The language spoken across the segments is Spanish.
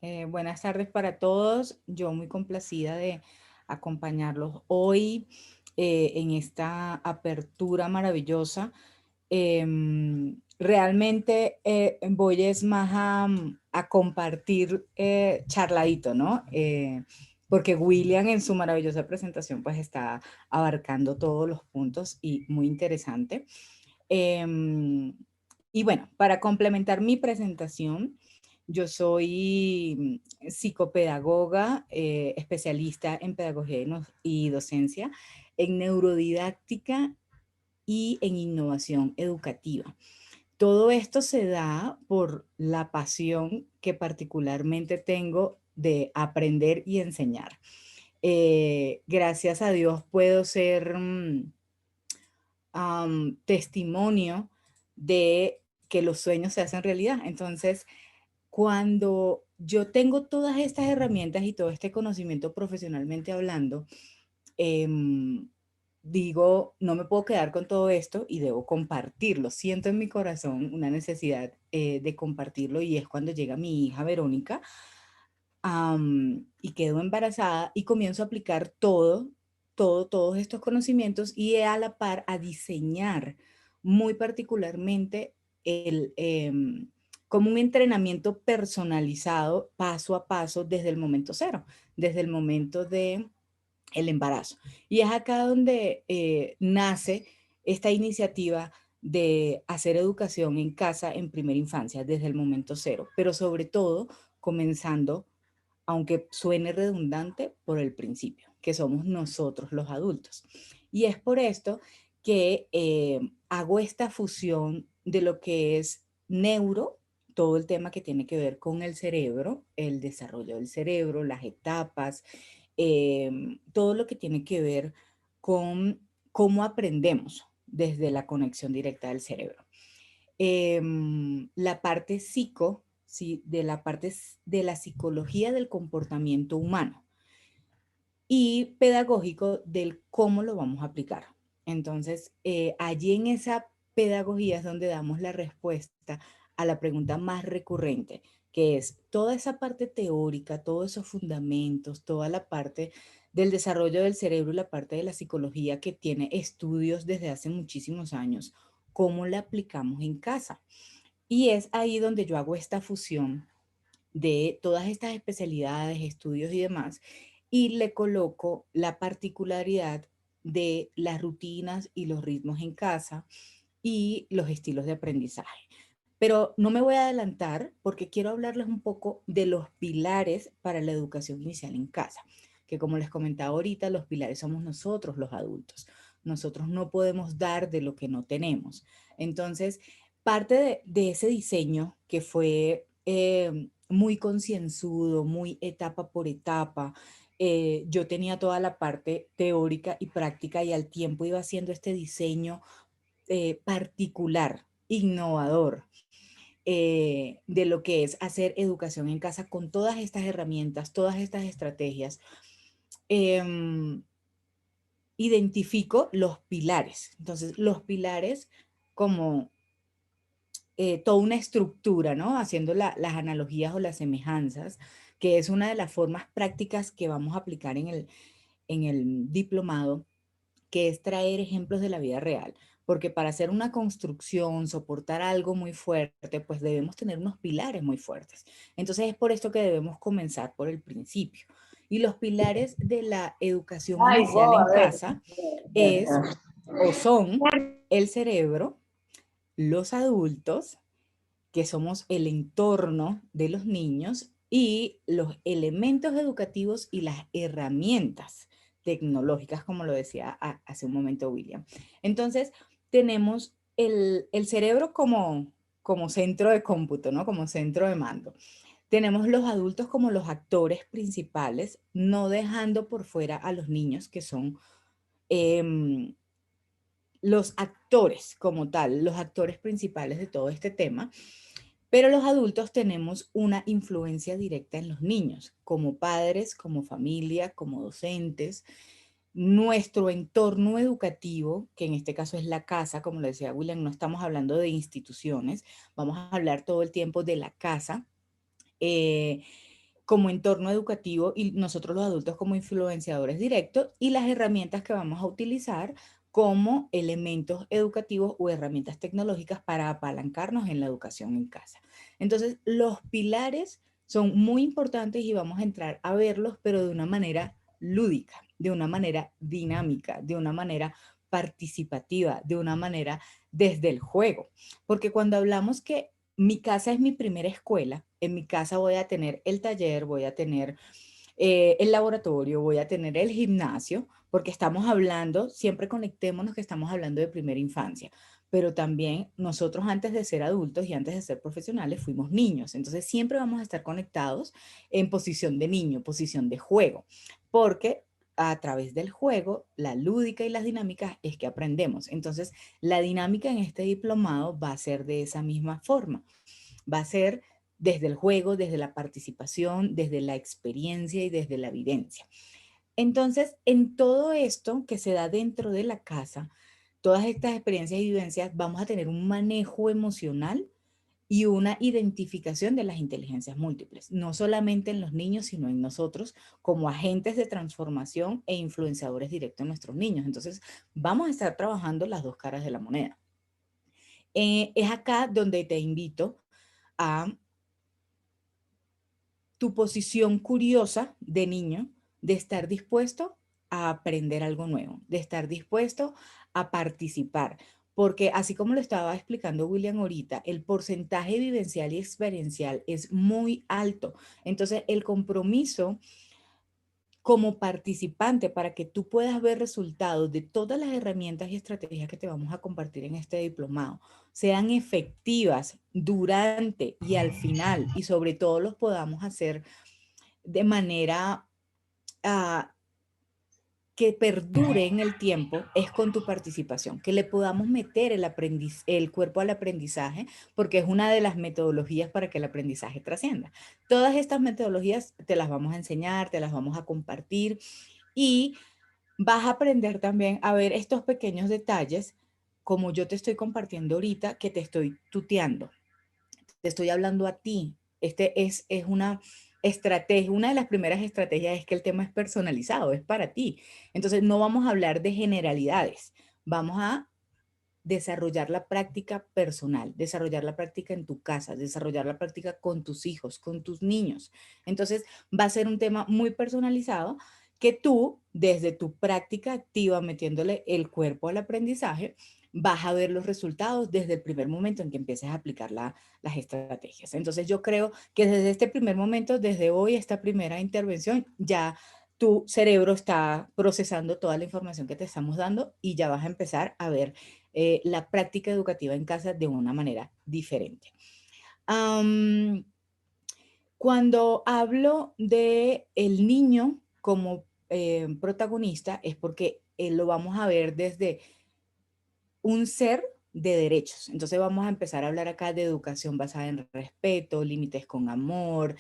Buenas tardes para todos. Yo muy complacida de acompañarlos hoy en esta apertura maravillosa. Realmente voy es más a compartir charladito, ¿no? Porque William en su maravillosa presentación pues está abarcando todos los puntos y muy interesante. Em, y bueno, para complementar mi presentación, yo soy psicopedagoga, especialista en pedagogía y docencia, en neurodidáctica y en innovación educativa. Todo esto se da por la pasión que particularmente tengo de aprender y enseñar. Gracias a Dios puedo ser testimonio de que los sueños se hacen realidad. Entonces, cuando yo tengo todas estas herramientas y todo este conocimiento profesionalmente hablando, eh, digo, no me puedo quedar con todo esto y debo compartirlo. Siento en mi corazón una necesidad de compartirlo y es cuando llega mi hija Verónica y quedo embarazada y comienzo a aplicar todos estos conocimientos y a la par a diseñar muy particularmente como un entrenamiento personalizado paso a paso desde el momento cero, desde el momento de el embarazo. Y es acá donde nace esta iniciativa de hacer educación en casa en primera infancia, desde el momento cero, pero sobre todo comenzando, aunque suene redundante, por el principio, que somos nosotros los adultos. Y es por esto que hago esta fusión de lo que es neuro, todo el tema que tiene que ver con el cerebro, el desarrollo del cerebro, las etapas, todo lo que tiene que ver con cómo aprendemos desde la conexión directa del cerebro. La parte psico, ¿sí? De la parte de la psicología del comportamiento humano y pedagógico del cómo lo vamos a aplicar. Entonces, allí en esa pedagogía es donde damos la respuesta a la pregunta más recurrente, que es toda esa parte teórica, todos esos fundamentos, toda la parte del desarrollo del cerebro y la parte de la psicología que tiene estudios desde hace muchísimos años, ¿cómo la aplicamos en casa? Y es ahí donde yo hago esta fusión de todas estas especialidades, estudios y demás, y le coloco la particularidad de las rutinas y los ritmos en casa y los estilos de aprendizaje. Pero no me voy a adelantar porque quiero hablarles un poco de los pilares para la educación inicial en casa, que como les comentaba ahorita, los pilares somos nosotros los adultos. Nosotros no podemos dar de lo que no tenemos. Entonces, parte de ese diseño que fue muy concienzudo, muy etapa por etapa, yo tenía toda la parte teórica y práctica y al tiempo iba haciendo este diseño particular, innovador, de lo que es hacer educación en casa con todas estas herramientas, todas estas estrategias. Eh, Identifico los pilares. Entonces, los pilares como toda una estructura, ¿no? Haciendo las analogías o las semejanzas, que es una de las formas prácticas que vamos a aplicar en el diplomado, que es traer ejemplos de la vida real. Porque para hacer una construcción, soportar algo muy fuerte, pues debemos tener unos pilares muy fuertes. Entonces es por esto que debemos comenzar por el principio. Y los pilares de la educación Ay, inicial en a ver. casa es o son el cerebro, los adultos, que somos el entorno de los niños y los elementos educativos y las herramientas tecnológicas, como lo decía hace un momento William. Entonces, tenemos el cerebro como centro de cómputo, ¿no? Como centro de mando. Tenemos los adultos como los actores principales, no dejando por fuera a los niños que son eh, los actores como tal, los actores principales de todo este tema. Pero los adultos tenemos una influencia directa en los niños, como padres, como familia, como docentes. Nuestro entorno educativo, que en este caso es la casa, como le decía William, no estamos hablando de instituciones, vamos a hablar todo el tiempo de la casa. Eh, como entorno educativo y nosotros los adultos como influenciadores directos, y las herramientas que vamos a utilizar como elementos educativos o herramientas tecnológicas para apalancarnos en la educación en casa. Entonces, los pilares son muy importantes y vamos a entrar a verlos, pero de una manera lúdica, de una manera dinámica, de una manera participativa, de una manera desde el juego. Porque cuando hablamos que mi casa es mi primera escuela, en mi casa voy a tener el taller, voy a tener el laboratorio, voy a tener el gimnasio, porque estamos hablando, siempre conectémonos que estamos hablando de primera infancia, pero también nosotros antes de ser adultos y antes de ser profesionales fuimos niños, entonces siempre vamos a estar conectados en posición de niño, posición de juego, porque a través del juego, la lúdica y las dinámicas es que aprendemos. Entonces, la dinámica en este diplomado va a ser de esa misma forma. Va a ser desde el juego, desde la participación, desde la experiencia y desde la evidencia. Entonces, en todo esto que se da dentro de la casa, todas estas experiencias y vivencias, vamos a tener un manejo emocional y una identificación de las inteligencias múltiples, no solamente en los niños, sino en nosotros como agentes de transformación e influenciadores directos en nuestros niños. Entonces, vamos a estar trabajando las dos caras de la moneda. Es acá donde te invito a tu posición curiosa de niño, de estar dispuesto a aprender algo nuevo, de estar dispuesto a participar. Porque así como lo estaba explicando William ahorita, el porcentaje vivencial y experiencial es muy alto. Entonces, el compromiso como participante para que tú puedas ver resultados de todas las herramientas y estrategias que te vamos a compartir en este diplomado, sean efectivas durante y al final, y sobre todo los podamos hacer de manera que perdure en el tiempo, es con tu participación, que le podamos meter el cuerpo al aprendizaje, porque es una de las metodologías para que el aprendizaje trascienda. Todas estas metodologías te las vamos a enseñar, te las vamos a compartir, y vas a aprender también a ver estos pequeños detalles, como yo te estoy compartiendo ahorita, que te estoy tuteando. Te estoy hablando a ti. Es una estrategia, una de las primeras estrategias es que el tema es personalizado, es para ti. Entonces no vamos a hablar de generalidades, vamos a desarrollar la práctica personal, desarrollar la práctica en tu casa, desarrollar la práctica con tus hijos, con tus niños. Entonces va a ser un tema muy personalizado que tú, desde tu práctica activa, metiéndole el cuerpo al aprendizaje, vas a ver los resultados desde el primer momento en que empieces a aplicar las estrategias. Entonces yo creo que desde este primer momento, desde hoy, esta primera intervención, ya tu cerebro está procesando toda la información que te estamos dando y ya vas a empezar a ver la práctica educativa en casa de una manera diferente. Cuando hablo de el niño como protagonista es porque lo vamos a ver desde un ser de derechos. Entonces vamos a empezar a hablar acá de educación basada en respeto, límites con amor,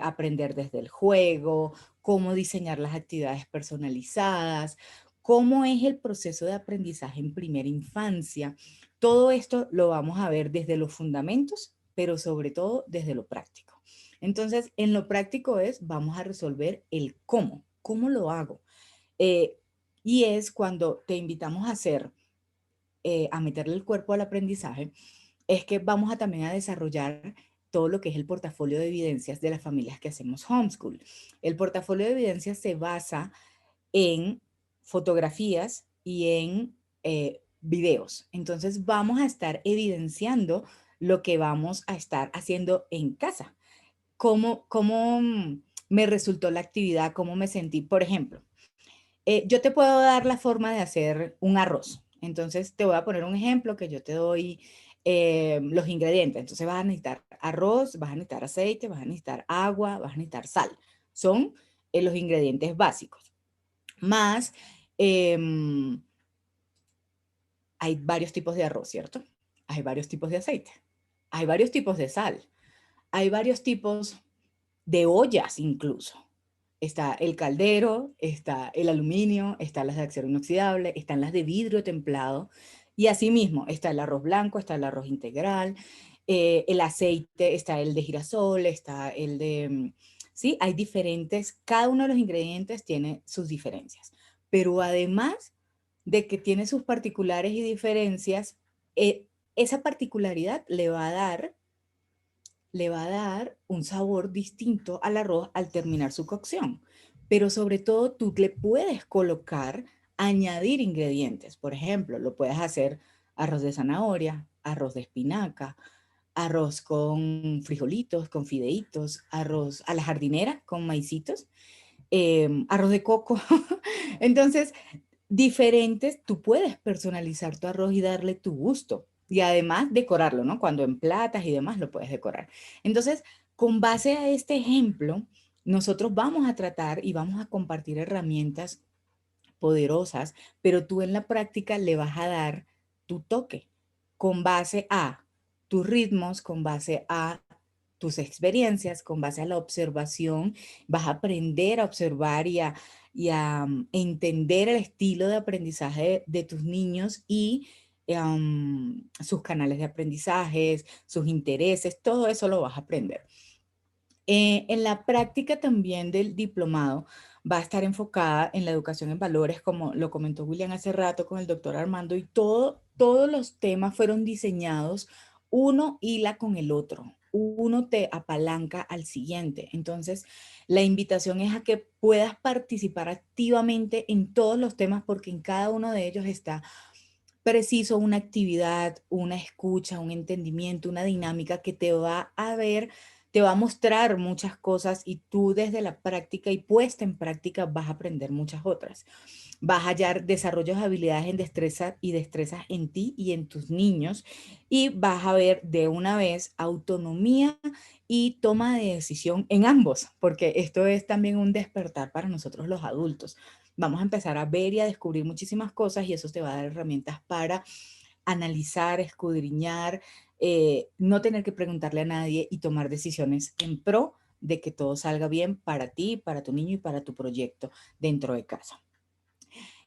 aprender desde el juego, cómo diseñar las actividades personalizadas, cómo es el proceso de aprendizaje en primera infancia. Todo esto lo vamos a ver desde los fundamentos, pero sobre todo desde lo práctico. Entonces, en lo práctico vamos a resolver el cómo lo hago. Eh, y es cuando te invitamos a hacer a meterle el cuerpo al aprendizaje, es que vamos a también a desarrollar todo lo que es el portafolio de evidencias de las familias que hacemos homeschool. El portafolio de evidencias se basa en fotografías y en videos. Entonces vamos a estar evidenciando lo que vamos a estar haciendo en casa. ¿Cómo me resultó la actividad? ¿Cómo me sentí? Por ejemplo, yo te puedo dar la forma de hacer un arroz. Entonces te voy a poner un ejemplo que yo te doy los ingredientes. Entonces vas a necesitar arroz, vas a necesitar aceite, vas a necesitar agua, vas a necesitar sal. Son los ingredientes básicos. Más, hay varios tipos de arroz, ¿cierto? Hay varios tipos de aceite. Hay varios tipos de sal. Hay varios tipos de ollas incluso. Está el caldero, está el aluminio, están las de acero inoxidable, están las de vidrio templado, y asimismo está el arroz blanco, está el arroz integral, el aceite, está el de girasol, está el de ¿sí? Hay diferentes, cada uno de los ingredientes tiene sus diferencias, pero además de que tiene sus particulares y diferencias, esa particularidad le va a dar un sabor distinto al arroz al terminar su cocción. Pero sobre todo tú le puedes colocar, añadir ingredientes. Por ejemplo, lo puedes hacer arroz de zanahoria, arroz de espinaca, arroz con frijolitos, con fideitos, arroz a la jardinera con maicitos, arroz de coco. Entonces, diferentes, tú puedes personalizar tu arroz y darle tu gusto. Y además decorarlo, ¿no? Cuando emplatas y demás lo puedes decorar. Entonces, con base a este ejemplo, nosotros vamos a tratar y vamos a compartir herramientas poderosas, pero tú en la práctica le vas a dar tu toque con base a tus ritmos, con base a tus experiencias, con base a la observación, vas a aprender a observar y a entender el estilo de aprendizaje de tus niños y sus canales de aprendizajes, sus intereses, todo eso lo vas a aprender. En la práctica también del diplomado va a estar enfocada en la educación en valores, como lo comentó William hace rato con el doctor Armando, y todos los temas fueron diseñados, uno hila con el otro, uno te apalanca al siguiente. Entonces, la invitación es a que puedas participar activamente en todos los temas porque en cada uno de ellos está preciso una actividad, una escucha, un entendimiento, una dinámica que te va a ver, te va a mostrar muchas cosas y tú desde la práctica y puesta en práctica vas a aprender muchas otras. Vas a hallar desarrollos de habilidades en destreza y destrezas en ti y en tus niños y vas a ver de una vez autonomía y toma de decisión en ambos, porque esto es también un despertar para nosotros los adultos. Vamos a empezar a ver y a descubrir muchísimas cosas y eso te va a dar herramientas para analizar, escudriñar, no tener que preguntarle a nadie y tomar decisiones en pro de que todo salga bien para ti, para tu niño y para tu proyecto dentro de casa.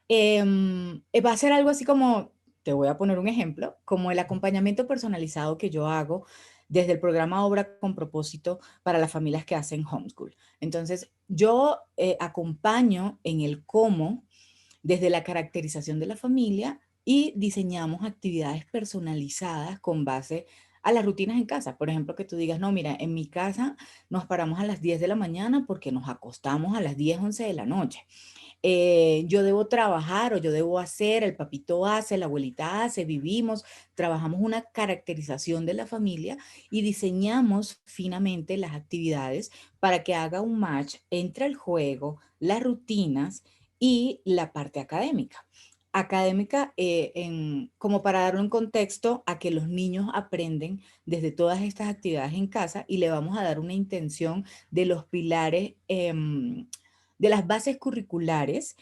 Va a ser algo así como, te voy a poner un ejemplo, como el acompañamiento personalizado que yo hago desde el programa Obra con Propósito para las familias que hacen homeschool. Entonces, yo acompaño en el cómo, desde la caracterización de la familia y diseñamos actividades personalizadas con base a las rutinas en casa. Por ejemplo, que tú digas, no, mira, en mi casa nos paramos a las 10 de la mañana porque nos acostamos a las 10, 11 de la noche. Yo debo trabajar o yo debo hacer, el papito hace, la abuelita hace, vivimos, trabajamos una caracterización de la familia y diseñamos finamente las actividades para que haga un match entre el juego, las rutinas y la parte académica. Académica, como para darle un contexto a que los niños aprenden desde todas estas actividades en casa y le vamos a dar una intención de los pilares, de las bases curriculares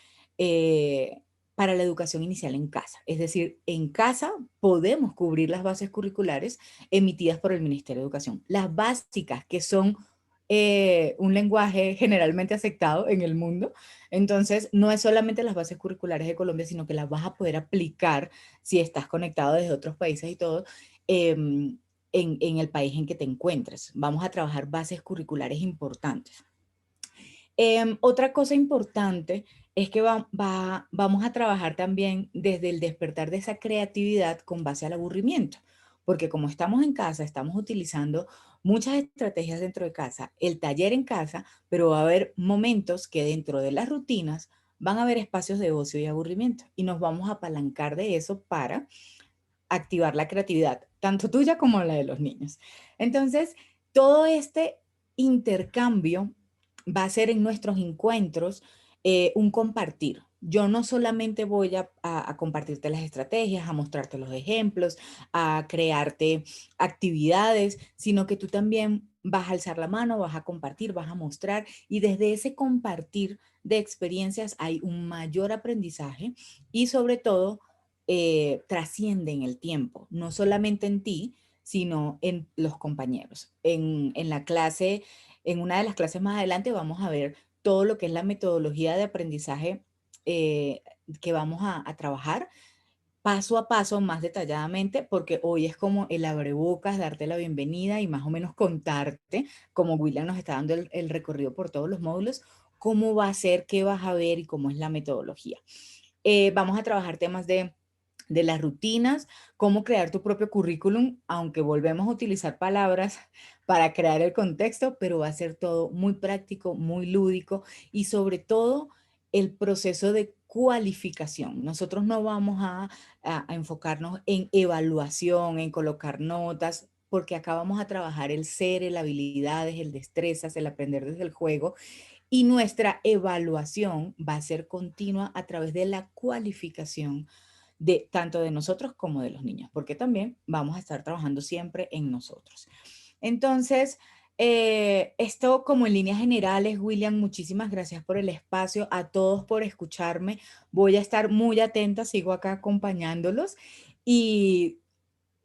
para la educación inicial en casa. Es decir, en casa podemos cubrir las bases curriculares emitidas por el Ministerio de Educación. Las básicas, que son un lenguaje generalmente aceptado en el mundo. Entonces, no es solamente las bases curriculares de Colombia, sino que las vas a poder aplicar si estás conectado desde otros países y todo, en el país en que te encuentres. Vamos a trabajar bases curriculares importantes. Otra cosa importante es que vamos a trabajar también desde el despertar de esa creatividad con base al aburrimiento, porque como estamos en casa, estamos utilizando muchas estrategias dentro de casa, el taller en casa, pero va a haber momentos que dentro de las rutinas van a haber espacios de ocio y aburrimiento y nos vamos a apalancar de eso para activar la creatividad, tanto tuya como la de los niños. Entonces, todo este intercambio va a ser en nuestros encuentros un compartir. Yo no solamente voy a compartirte las estrategias, a mostrarte los ejemplos, a crearte actividades, sino que tú también vas a alzar la mano, vas a compartir, vas a mostrar y desde ese compartir de experiencias hay un mayor aprendizaje y sobre todo trasciende en el tiempo, no solamente en ti, sino en los compañeros. En la clase, en una de las clases más adelante vamos a ver todo lo que es la metodología de aprendizaje que vamos a trabajar paso a paso, más detalladamente, porque hoy es como el abrebocas, darte la bienvenida y más o menos contarte, como William nos está dando el recorrido por todos los módulos, cómo va a ser, qué vas a ver y cómo es la metodología. Vamos a trabajar temas de las rutinas, cómo crear tu propio currículum, aunque volvemos a utilizar palabras para crear el contexto, pero va a ser todo muy práctico, muy lúdico y sobre todo el proceso de cualificación. Nosotros no vamos a enfocarnos en evaluación, en colocar notas, porque acá vamos a trabajar el ser, el habilidades, el destrezas, el aprender desde el juego y nuestra evaluación va a ser continua a través de la cualificación de tanto de nosotros como de los niños, porque también vamos a estar trabajando siempre en nosotros. Entonces, esto como en líneas generales, William, muchísimas gracias por el espacio, a todos por escucharme. Voy a estar muy atenta, sigo acá acompañándolos y,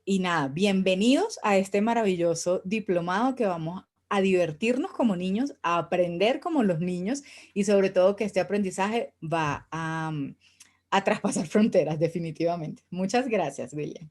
y nada, bienvenidos a este maravilloso diplomado que vamos a divertirnos como niños, a aprender como los niños y sobre todo que este aprendizaje va a traspasar fronteras definitivamente. Muchas gracias, William.